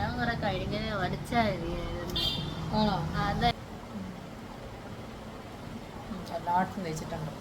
ഞാൻ കുറെ കഴിഞ്ഞ വടിച്ചാ ആണോ? അതെ എല്ലായിടത്തും തേച്ചിട്ടുണ്ട്.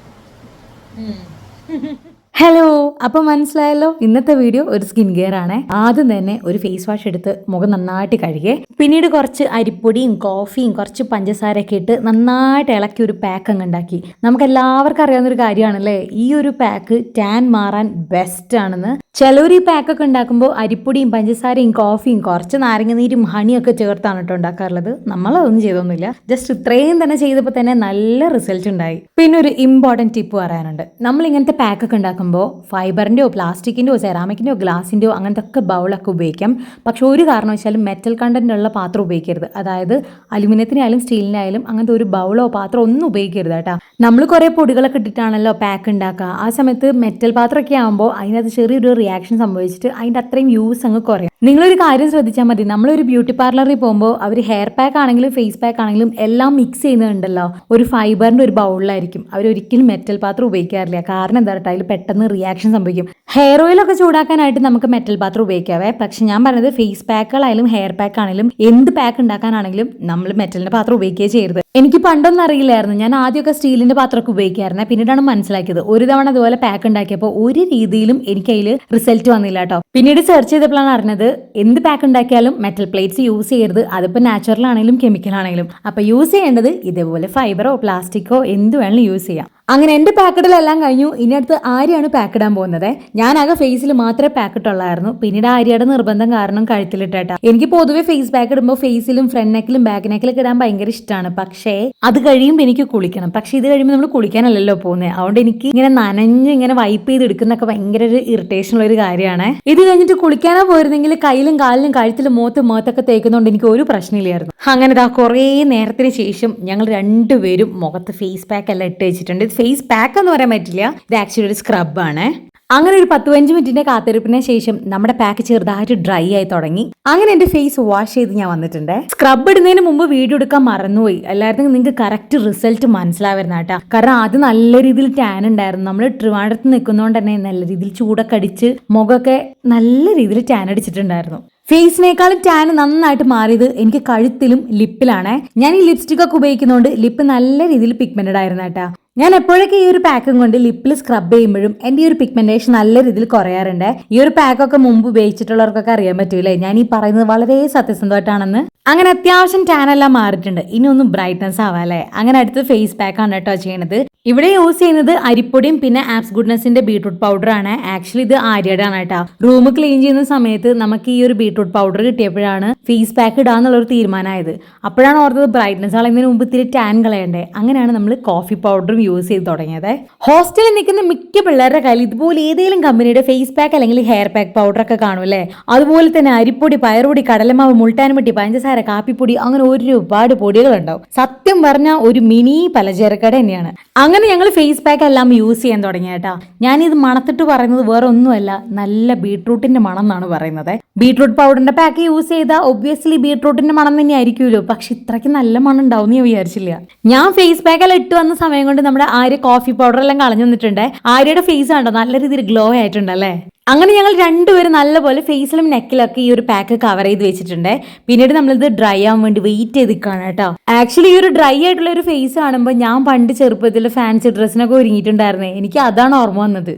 ഹലോ, അപ്പോൾ മനസ്സിലായല്ലോ, ഇന്നത്തെ വീഡിയോ ഒരു സ്കിൻ കെയർ ആണ്. ആദ്യം തന്നെ ഒരു ഫേസ് വാഷ് എടുത്ത് മുഖം നന്നായിട്ട് കഴുകി, പിന്നീട് കുറച്ച് അരിപ്പൊടിയും കോഫിയും കുറച്ച് പഞ്ചസാരയൊക്കെ ഇട്ട് നന്നായിട്ട് ഇളക്കി ഒരു പാക്ക് അങ്ങ് ഉണ്ടാക്കി. നമുക്ക് എല്ലാവർക്കും അറിയാവുന്ന ഒരു കാര്യമാണല്ലേ, ഈ ഒരു പാക്ക് ടാൻ മാറാൻ ബെസ്റ്റ് ആണെന്ന്. ചിലവർ ഈ പാക്കൊക്കെ ഉണ്ടാക്കുമ്പോൾ അരിപ്പൊടിയും പഞ്ചസാരയും കോഫിയും കുറച്ച് നാരങ്ങനീരും ഹണിയൊക്കെ ചേർത്താണ് കേട്ടോ ഉണ്ടാക്കാറുള്ളത്. നമ്മളതൊന്നും ചെയ്തൊന്നുമില്ല, ജസ്റ്റ് ഇത്രയും തന്നെ ചെയ്തപ്പോൾ തന്നെ നല്ല റിസൾട്ട് ഉണ്ടായി. പിന്നെ ഒരു ഇമ്പോർട്ടൻറ്റ് ടിപ്പ് പറയാനുണ്ട്. നമ്മൾ ഇങ്ങനത്തെ പാക്കൊക്കെ ഉണ്ടാക്കുമ്പോൾ ഫൈബറിൻ്റെയോ പ്ലാസ്റ്റിക്കിൻ്റെയോ സെറാമിക്കിൻ്റെയോ ഗ്ലാസിൻ്റെയോ അങ്ങനത്തെ ഒക്കെ ബൗളൊക്കെ ഉപയോഗിക്കാം. പക്ഷെ ഒരു കാരണവശാലും മെറ്റൽ കണ്ടന്റ് ഉള്ള പാത്രം ഉപയോഗിക്കരുത്. അതായത് അലുമിനിയത്തിനായാലും സ്റ്റീലിനായാലും അങ്ങനത്തെ ഒരു ബൗളോ പാത്രം ഒന്നും ഉപയോഗിക്കരുത് കേട്ടോ. നമ്മൾ കുറേ പൊടികളൊക്കെ ഇട്ടിട്ടാണല്ലോ പാക്ക് ഉണ്ടാക്കുക. ആ സമയത്ത് മെറ്റൽ പാത്രമൊക്കെ ആകുമ്പോൾ അതിനകത്ത് ചെറിയൊരു റിയാക്ഷൻ സംഭവിച്ചിട്ട് അതിൻ്റെ അത്രയും യൂസ് അങ്ങ് കുറയും. നിങ്ങളൊരു കാര്യം ശ്രദ്ധിച്ചാൽ മതി, നമ്മളൊരു ബ്യൂട്ടി പാർലറിൽ പോകുമ്പോൾ അവർ ഹെയർ പാക്ക് ആണെങ്കിലും ഫേസ് പാക്ക് ആണെങ്കിലും എല്ലാം മിക്സ് ചെയ്യുന്നുണ്ടല്ലോ ഒരു ഫൈബറിൻ്റെ ഒരു ബൗളിലായിരിക്കും. അവരൊരിക്കലും മെറ്റൽ പാത്രം ഉപയോഗിക്കാറില്ല. കാരണം എന്താ പറയുക, അതിൽ പെട്ടെന്ന് റിയാക്ഷൻ സംഭവിക്കും. ഹെയർ ഓയിലൊക്കെ ചൂടാക്കാനായിട്ട് നമുക്ക് മെറ്റൽ പാത്രം ഉപയോഗിക്കാവേ. പക്ഷെ ഞാൻ പറഞ്ഞത് ഫേസ് പാക്കുകളായാലും ഹെയർ പാക്ക് ആണെങ്കിലും എന്ത് പാക്ക് ഉണ്ടാക്കാനാണെങ്കിലും നമ്മൾ മെറ്റലിൻ്റെ പാത്രം ഉപയോഗിക്കുകയേ ചെയ്യരുത്. എനിക്ക് പണ്ടൊന്നും അറിയില്ലായിരുന്നു. ഞാൻ ആദ്യമൊക്കെ സ്റ്റീലിൻ്റെ പാത്രമൊക്കെ ഉപയോഗിക്കാറുണ്ട്. പിന്നീടാണ് മനസ്സിലാക്കിയത്. ഒരു തവണ അതുപോലെ പാക്ക് ഉണ്ടാക്കിയപ്പോൾ ഒരു രീതിയിലും എനിക്ക് അതിൽ റിസൾട്ട് വന്നില്ല കേട്ടോ. പിന്നീട് സെർച്ച് ചെയ്തപ്പോഴാണ് അറിഞ്ഞത് എന്ത് പാക്ക് ഉണ്ടാക്കിയാലും മെറ്റൽ പ്ലേറ്റ്സ് യൂസ് ചെയ്യരുത്. അതിപ്പോൾ നാച്ചുറൽ ആണെങ്കിലും കെമിക്കൽ ആണെങ്കിലും. അപ്പോൾ യൂസ് ചെയ്യേണ്ടത് ഇതേപോലെ ഫൈബറോ പ്ലാസ്റ്റിക്കോ എന്ത് വേണമെങ്കിലും യൂസ് ചെയ്യാം. അങ്ങനെ എൻ്റെ പാക്കറ്റിലെല്ലാം കഴിഞ്ഞു. ഇനി അടുത്ത് ആര്യാണ് പാക്ക് ഇടാൻ പോകുന്നത്. ഞാനാകെ ഫേസിൽ മാത്രമേ പാക്കറ്റ് ഉള്ളായിരുന്നു. പിന്നീട് ആര്യയുടെ നിർബന്ധം കാരണം കഴുത്തിലിട്ടേട്ടാ. എനിക്ക് പൊതുവെ ഫേസ് പാക്ക് ഇടുമ്പോൾ ഫേസിലും ഫ്രണ്ട് നെക്കിലും ബാക്ക് നെക്കിലൊക്കെ ഇടാൻ ഭയങ്കര ഇഷ്ടമാണ്. പക്ഷേ അത് കഴിയുമ്പോൾ എനിക്ക് കുളിക്കണം. പക്ഷെ ഇത് കഴിയുമ്പോൾ നമ്മൾ കുളിക്കാനല്ലല്ലോ പോകുന്നത്. അതുകൊണ്ട് എനിക്ക് ഇങ്ങനെ നനഞ്ഞ് ഇങ്ങനെ വൈപ്പ് ചെയ്ത് എടുക്കുന്നൊക്കെ ഭയങ്കര ഒരു ഇറിറ്റേഷൻ ഉള്ള ഒരു കാര്യമാണ്. ഇത് കഴിഞ്ഞിട്ട് കുളിക്കാനോ പോയിരുന്നെങ്കിൽ കയ്യിലും കാലിലും കഴുത്തിലും മുഖത്തൊക്കെ തേക്കുന്നതുകൊണ്ട് എനിക്ക് ഒരു പ്രശ്നമില്ലായിരുന്നു. അങ്ങനെ ഇതാ കുറേ നേരത്തിന് ശേഷം ഞങ്ങൾ രണ്ടുപേരും മുഖത്ത് ഫേസ് പാക്ക് എല്ലാം ഇട്ട് വെച്ചിട്ടുണ്ട്. ഫേസ് പാക്ക് എന്ന് പറയാൻ പറ്റില്ല, ഇത് ആക്ച്വലി ഒരു സ്ക്രബാണ്. അങ്ങനെ ഒരു 10-15 മിനിറ്റിന്റെ കാത്തിരിപ്പിന് ശേഷം നമ്മുടെ പാക്ക് ചെറുതായിട്ട് ഡ്രൈ ആയി തുടങ്ങി. അങ്ങനെ എന്റെ ഫേസ് വാഷ് ചെയ്ത് ഞാൻ വന്നിട്ടുണ്ട്. സ്ക്രബ് ഇടുന്നതിന് മുമ്പ് വീഡിയോ എടുക്കാൻ മറന്നുപോയി. എല്ലാവർക്കും നിങ്ങൾക്ക് കറക്റ്റ് റിസൾട്ട് മനസ്സിലാവുന്ന കേട്ടോ. കാരണം ആദ്യം നല്ല രീതിയിൽ ടാൻ ഉണ്ടായിരുന്നു. നമ്മൾ ട്രിവാൻഡ്രത്ത് നിൽക്കുന്നതുകൊണ്ട് തന്നെ നല്ല രീതിയിൽ ചൂടൊക്കെ അടിച്ച് മുഖമൊക്കെ നല്ല രീതിയിൽ ടാൻ അടിച്ചിട്ടുണ്ടായിരുന്നു. ഫേസിനേക്കാളും ടാൻ നന്നായിട്ട് മാറിയത് എനിക്ക് കഴുത്തിലും ലിപ്പിലാണ്. ഞാൻ ഈ ലിപ്സ്റ്റിക് ഒക്കെ ഉപയോഗിക്കുന്നതുകൊണ്ട് ലിപ്പ് നല്ല രീതിയിൽ പിഗ്മെന്റഡ് ആയിരുന്നു കേട്ടോ. ഞാൻ എപ്പോഴൊക്കെ ഈ ഒരു പാക്കും കൊണ്ട് ലിപ്പിൽ സ്ക്രബ് ചെയ്യുമ്പോഴും എൻ്റെ ഈ ഒരു പിഗ്മെന്റേഷൻ നല്ല രീതിയിൽ കുറയാറുണ്ട്. ഈ ഒരു പാക്കൊക്കെ മുമ്പ് ഉപയോഗിച്ചിട്ടുള്ളവർക്കൊക്കെ അറിയാൻ പറ്റൂലേ ഞാൻ ഈ പറയുന്നത് വളരെ സത്യസന്ധമായിട്ടാണെന്ന്. അങ്ങനെ അത്യാവശ്യം ടാൻ എല്ലാം മാറിയിട്ടുണ്ട്. ഇനി ഒന്നും ബ്രൈറ്റ്നസ് ആവാല്ലേ. അങ്ങനെ അടുത്ത് ഫേസ് പാക്ക് ആണ് കേട്ടോ ചെയ്യണത്. ഇവിടെ യൂസ് ചെയ്യുന്നത് അരിപ്പൊടിയും പിന്നെ ആപ്സ് ഗുഡ്നസിന്റെ ബീട്രൂട്ട് പൗഡർ ആണ്. ആക്ച്വലി ഇത് ആര്യയുടെ ആണ് കേട്ടോ. റൂം ക്ലീൻ ചെയ്യുന്ന സമയത്ത് നമുക്ക് ഈ ഒരു ബീട്രൂട്ട് പൗഡർ കിട്ടിയപ്പോഴാണ് ഫേസ് പാക്ക് ഇടാന്നുള്ളൊരു തീരുമാനമായത്. അപ്പോഴാണ് ഓർത്തത് ബ്രൈറ്റ്നസ് കളയുന്നതിന് മുമ്പ് ഇത്തിരി ടാൻ കളയണ്ടേ. അങ്ങനെയാണ് നമ്മൾ കോഫി പൗഡറും യൂസ് ചെയ്ത് തുടങ്ങിയത്. ഹോസ്റ്റലിൽ നിൽക്കുന്ന മിക്ക പിള്ളേരുടെ കയ്യിൽ ഇതുപോലെ ഏതെങ്കിലും കമ്പനിയുടെ ഫേസ് പാക്ക് അല്ലെങ്കിൽ ഹെയർ പാക്ക് പൗഡർ ഒക്കെ കാണുമല്ലേ. അതുപോലെ തന്നെ അരിപ്പൊടി, പയറുപൊടി, കടലമാവ്, മുൾട്ടാൻപൊടി, പഞ്ചസാര, കാപ്പിപ്പൊടി, അങ്ങനെ ഒരുപാട് പൊടികളുണ്ടാവും. സത്യം പറഞ്ഞാൽ ഒരു മിനി പലചരക്കട തന്നെയാണ്. അങ്ങനെ ഞങ്ങൾ ഫേസ് പാക്ക് എല്ലാം യൂസ് ചെയ്യാൻ തുടങ്ങിയ കേട്ടാ. ഞാനിത് മണത്തിട്ട് പറയുന്നത് വേറെ ഒന്നുമല്ല, നല്ല ബീട്രൂട്ടിന്റെ മണം എന്നാണ് പറയുന്നത്. ബീട്രൂട്ട് പൗഡറിന്റെ പാക്ക് യൂസ് ചെയ്താൽ ഒബ്വിയസ്ലി ബീട്രൂട്ടിന്റെ മണം തന്നെ ആയിരിക്കുമല്ലോ. പക്ഷെ ഇത്രയ്ക്ക് നല്ല മണം ഉണ്ടാവും ഞാൻ വിചാരിച്ചില്ല. ഞാൻ ഫേസ് പാക്ക് എല്ലാം ഇട്ട് വന്ന സമയം കൊണ്ട് നമ്മുടെ ആര്യ കോഫി പൗഡർ എല്ലാം കളഞ്ഞു വന്നിട്ടുണ്ട്. ആര്യയുടെ ഫേസ് കണ്ടോ നല്ല രീതിയിൽ ഗ്ലോ ആയിട്ടുണ്ടല്ലേ. അങ്ങനെ ഞങ്ങൾ രണ്ടുപേരും നല്ലപോലെ ഫേസിലും നെക്കിലൊക്കെ ഈ ഒരു പാക്ക് കവർ ചെയ്ത് വെച്ചിട്ടുണ്ട്. പിന്നീട് നമ്മളിത് ഡ്രൈ ആവാൻ വേണ്ടി വെയിറ്റ് ചെയ്ത് നിൽക്കുകയാണ് കേട്ടോ. ആക്ച്വലി ഈ ഒരു ഡ്രൈ ആയിട്ടുള്ള ഒരു ഫേസ് കാണുമ്പോൾ ഞാൻ പണ്ട് ചെറുപ്പത്തിൽ ഫാൻസി ഡ്രസ്സിനൊക്കെ ഒരുങ്ങിയിട്ടുണ്ടായിരുന്നേ. എനിക്ക് അതാണ് ഓർമ്മ വന്നത്.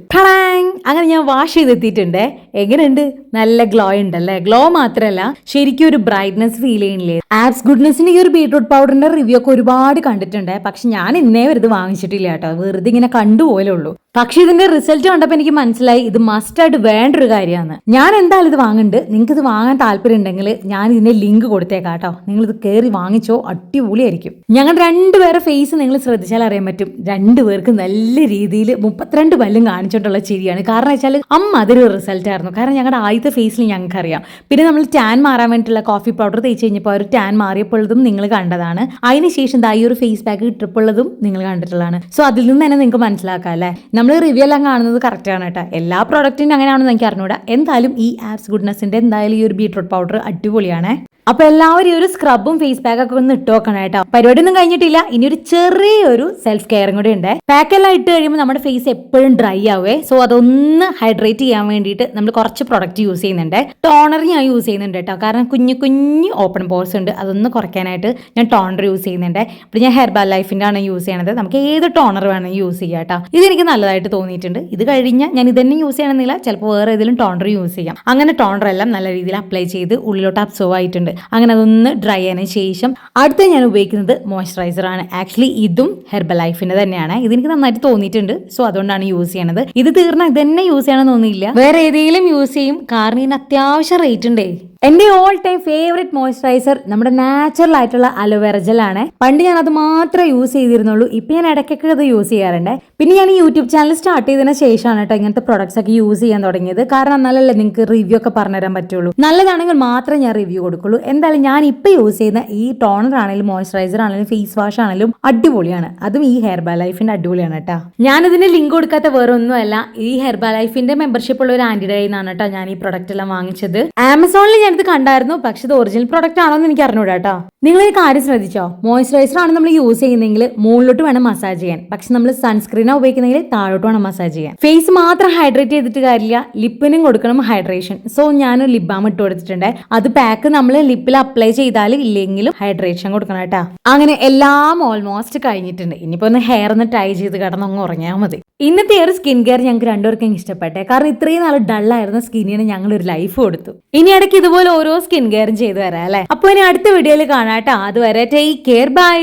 അങ്ങനെ ഞാൻ വാഷ് ചെയ്തെത്തിയിട്ടുണ്ട്. എങ്ങനെയുണ്ട്? നല്ല ഗ്ലോ ഉണ്ടല്ലേ. ഗ്ലോ മാത്രമല്ല ശരിക്കും ഒരു ബ്രൈറ്റ്നസ് ഫീൽ ചെയ്യണില്ലേ. ആപ്സ് ഗുഡ്നസിന്റെ ഈ ഒരു ബീട്രൂട്ട് പൗഡറിന്റെ റിവ്യൂ ഒക്കെ ഒരുപാട് കണ്ടിട്ടുണ്ട്. പക്ഷെ ഞാൻ ഇന്നേ വരെ ഇത് വാങ്ങിച്ചിട്ടില്ല കേട്ടോ. വെറുതെ ഇങ്ങനെ കണ്ടുപോലെ ഉള്ളൂ. പക്ഷെ ഇതിന്റെ റിസൾട്ട് കണ്ടപ്പോൾ എനിക്ക് മനസ്സിലായി ഇത് മസ്റ്റായിട്ട് വേണ്ടൊരു കാര്യമാണ്. ഞാൻ എന്തായാലും ഇത് വാങ്ങുന്നുണ്ട്. നിങ്ങൾക്ക് ഇത് വാങ്ങാൻ താല്പര്യം ഉണ്ടെങ്കിൽ ഞാൻ ഇതിന്റെ ലിങ്ക് കൊടുത്തേക്കാം കേട്ടോ. നിങ്ങൾ ഇത് കയറി വാങ്ങിച്ചോ, അടിപൊളിയായിരിക്കും. ഞങ്ങൾ രണ്ടുപേരെ ഫേസ് നിങ്ങൾ ശ്രദ്ധിച്ചാൽ അറിയാൻ പറ്റും. രണ്ടുപേർക്ക് നല്ല രീതിയിൽ 32 പല്ലും കാണിച്ചിട്ടുള്ള ചിരിയാണ്. കാരണം വെച്ചാൽ അതൊരു റിസൾട്ട് ആയിരുന്നു. കാരണം ഞങ്ങളുടെ ആദ്യത്തെ ഫേസിൽ ഞങ്ങൾക്ക് അറിയാം. പിന്നെ നമ്മൾ ടാൻ മാറാൻ വേണ്ടിയിട്ടുള്ള കോഫി പൗഡർ തേച്ച് കഴിഞ്ഞപ്പോൾ ഒരു ടാൻ മാറിയപ്പോഴതും നിങ്ങൾ കണ്ടതാണ്. അതിനുശേഷം ഈ ഒരു ഫേസ് പാക്ക് ഇട്ടപ്പോഴതും നിങ്ങൾ കണ്ടിട്ടുള്ളതാണ്. സോ അതിൽ നിന്ന് തന്നെ നിങ്ങൾക്ക് മനസ്സിലാക്കാം അല്ലേ. നമ്മൾ റിവ്യൂ എല്ലാം കാണുന്നത് കറക്റ്റ് ആണ് കേട്ടോ. എല്ലാ പ്രോഡക്റ്റിനും അങ്ങനെയാണെന്ന് എനിക്ക് അറിഞ്ഞൂടാ. എന്തായാലും ഈ ആപ്സ് ഗുഡ്നസിന്റെ എന്തായാലും ഈ ഒരു ബീട്രൂട്ട് പൗഡർ അടിപൊളിയാണ്. അപ്പൊ എല്ലാവരും ഈ ഒരു സ്ക്രബും ഫേസ് പാക്ക് ഒക്കെ ഒന്ന് ഇട്ട് നോക്കണം കേട്ടോ. പരിപാടി ഒന്നും കഴിഞ്ഞിട്ടില്ല, ഇനി ഒരു ചെറിയൊരു സെൽഫ് കെയറും കൂടി ഉണ്ട്. പാക്കെല്ലാം ഇട്ട് കഴിയുമ്പോൾ നമ്മുടെ ഫേസ് എപ്പോഴും ഡ്രൈ ആവേ. സോ അതൊന്ന് ഹൈഡ്രേറ്റ് ചെയ്യാൻ വേണ്ടിയിട്ട് നമ്മൾ കുറച്ച് പ്രൊഡക്റ്റ് യൂസ് ചെയ്യുന്നുണ്ട്. ടോണർ ഞാൻ യൂസ് ചെയ്യുന്നുണ്ട് കേട്ടോ, കാരണം കുഞ്ഞു കുഞ്ഞു ഓപ്പൺ പോർസ് ഉണ്ട്, അതൊന്ന് കുറയ്ക്കാനായിട്ട് ഞാൻ ടോണർ യൂസ് ചെയ്യുന്നുണ്ട്. ഇപ്പോൾ ഞാൻ ഹെർബൽ ലൈഫിൻ്റെ ആണ് യൂസ് ചെയ്യണത്. നമുക്ക് ഏത് ടോണർ വേണമെങ്കിൽ യൂസ് ചെയ്യാം കേട്ടോ. ഇതെനിക്ക് നല്ലതായിട്ട് തോന്നിയിട്ടുണ്ട്. ഇത് കഴിഞ്ഞാൽ ഞാൻ ഇതന്നെ യൂസ് ചെയ്യണമെന്നില്ല, ചിലപ്പോൾ വേറെ ഏതെങ്കിലും ടോണർ യൂസ് ചെയ്യാം. അങ്ങനെ ടോണർ എല്ലാം നല്ല രീതിയിൽ അപ്ലൈ ചെയ്ത് ഉള്ളിലോട്ട് അബ്സോർവ് ആയിട്ടുണ്ട്. അങ്ങനെ അതൊന്ന് ഡ്രൈ ആയതിനു ശേഷം അടുത്ത ഞാൻ ഉപയോഗിക്കുന്നത് മോയ്സ്ചറൈസർ ആണ്. ആക്ച്വലി ഇതും ഹെർബൽ ലൈഫിന്റെ തന്നെയാണ്. ഇതെനിക്ക് നന്നായിട്ട് തോന്നിയിട്ടുണ്ട്, സോ അതുകൊണ്ടാണ് യൂസ് ചെയ്യണത്. ഇത് തീർന്നാൽ ഇതന്നെ യൂസ് ചെയ്യണമെന്ന് തോന്നിയില്ല, വേറെ ഏതെങ്കിലും യൂസ് ചെയ്യും, കാരണം ഇതിന് അത്യാവശ്യം റേറ്റ് ഉണ്ടേ. എന്റെ ഓൾ ടൈം ഫേവറേറ്റ് മോയ്സ്ചറൈസർ നമ്മുടെ നാച്ചുറൽ ആയിട്ടുള്ള അലോവേറ ജെൽ ആണ്. പണ്ട് ഞാൻ അത് മാത്രമേ യൂസ് ചെയ്തിരുന്നുള്ളൂ, ഇപ്പൊ ഞാൻ ഇടയ്ക്കൊക്കെ അത് യൂസ് ചെയ്യാറുണ്ട്. പിന്നെ ഞാൻ ഈ യൂട്യൂബ് ചാനൽ സ്റ്റാർട്ട് ചെയ്തതിന് ശേഷമാണ് കേട്ടോ ഇങ്ങനത്തെ പ്രൊഡക്ട്സ് ഒക്കെ യൂസ് ചെയ്യാൻ തുടങ്ങിയത്. കാരണം എന്നാലല്ലേ നിങ്ങൾക്ക് റിവ്യൂ ഒക്കെ പറഞ്ഞുതരാൻ പറ്റുള്ളൂ. നല്ലതാണെങ്കിൽ മാത്രമേ ഞാൻ റിവ്യൂ കൊടുക്കുള്ളൂ. എന്തായാലും ഞാൻ ഇപ്പൊ യൂസ് ചെയ്യുന്ന ഈ ടോണർ ആണെങ്കിലും മോയ്സ്ചറൈസർ ആണെങ്കിലും ഫേസ് വാഷ് ആണെങ്കിലും അടിപൊളിയാണ്. അതും ഈ ഹെർബൽ ലൈഫിന്റെ അടിപൊളിയാണ് കേട്ടോ. ഞാൻ ഇതിന് ലിങ്ക് കൊടുക്കാത്ത വേറെ ഒന്നുമല്ല, ഈ ഹെർബൽ ലൈഫിന്റെ മെമ്പർഷിപ്പ് ഉള്ള ഒരു ആന്റിയുടെ കയ്യിൽ നിന്നാണ് കേട്ടോ ഞാൻ ഈ പ്രൊഡക്റ്റ് എല്ലാം വാങ്ങിച്ചത്. ആമസോണിൽ ഞാനിത് കണ്ടായിരുന്നു, പക്ഷെ ഇത് ഒറിജിനൽ പ്രൊഡക്റ്റ് ആണോ എന്ന് എനിക്ക് അറിഞ്ഞൂടാ കേട്ടോ. നിങ്ങളൊരു കാര്യം ശ്രദ്ധിച്ചോ, മോയ്സ്ചറൈസർ ആണ് നമ്മൾ യൂസ് ചെയ്യുന്നതെങ്കിൽ മുകളിലോട്ട് വേണം മസാജ് ചെയ്യാൻ, പക്ഷെ നമ്മൾ സൺസ്ക്രീനാണ് ഉപയോഗിക്കുന്നെങ്കിൽ താഴോട്ട് വേണം മസാജ് ചെയ്യാൻ. ഫേസ് മാത്രം ഹൈഡ്രേറ്റ് ചെയ്തിട്ട് കാര്യമില്ല, ലിപ്പിനും കൊടുക്കണം ഹൈഡ്രേഷൻ. സോ ഞാൻ ലിപ് ബാം ഇട്ട് കൊടുത്തിട്ടുണ്ട്. അത് പാക്ക് നമ്മൾ ലിപ്പിൽ അപ്ലൈ ചെയ്താലും ഇല്ലെങ്കിലും ഹൈഡ്രേഷൻ കൊടുക്കണം കേട്ടോ. അങ്ങനെ എല്ലാം ഓൾമോസ്റ്റ് കഴിഞ്ഞിട്ടുണ്ട്. ഇനിയിപ്പോ ഒന്ന് ഹെയർ ഒന്ന് ടൈ ചെയ്ത് കിടന്നങ്ങ് ഉറങ്ങിയാൽ മതി. ഇന്നത്തെ ഒരു സ്കിൻ കെയർ ഞങ്ങൾക്ക് രണ്ടുപേർക്കും ഇഷ്ടപ്പെട്ടെ, കാരണം ഇത്രയും നാൾ ഡള്ളായിരുന്ന സ്കിന്നിന് ഞങ്ങൾ ഒരു ലൈഫ് കൊടുത്തു. ഇനി ഇടയ്ക്ക് ഇതുപോലെ ഓരോ സ്കിൻ കെയറും ചെയ്തു വരാം അല്ലെ. അപ്പൊ ഇനി അടുത്ത വീഡിയോയിൽ കാണാം കേട്ടോ. അതുവരെ ടേക്ക് കെയർ, ബൈ.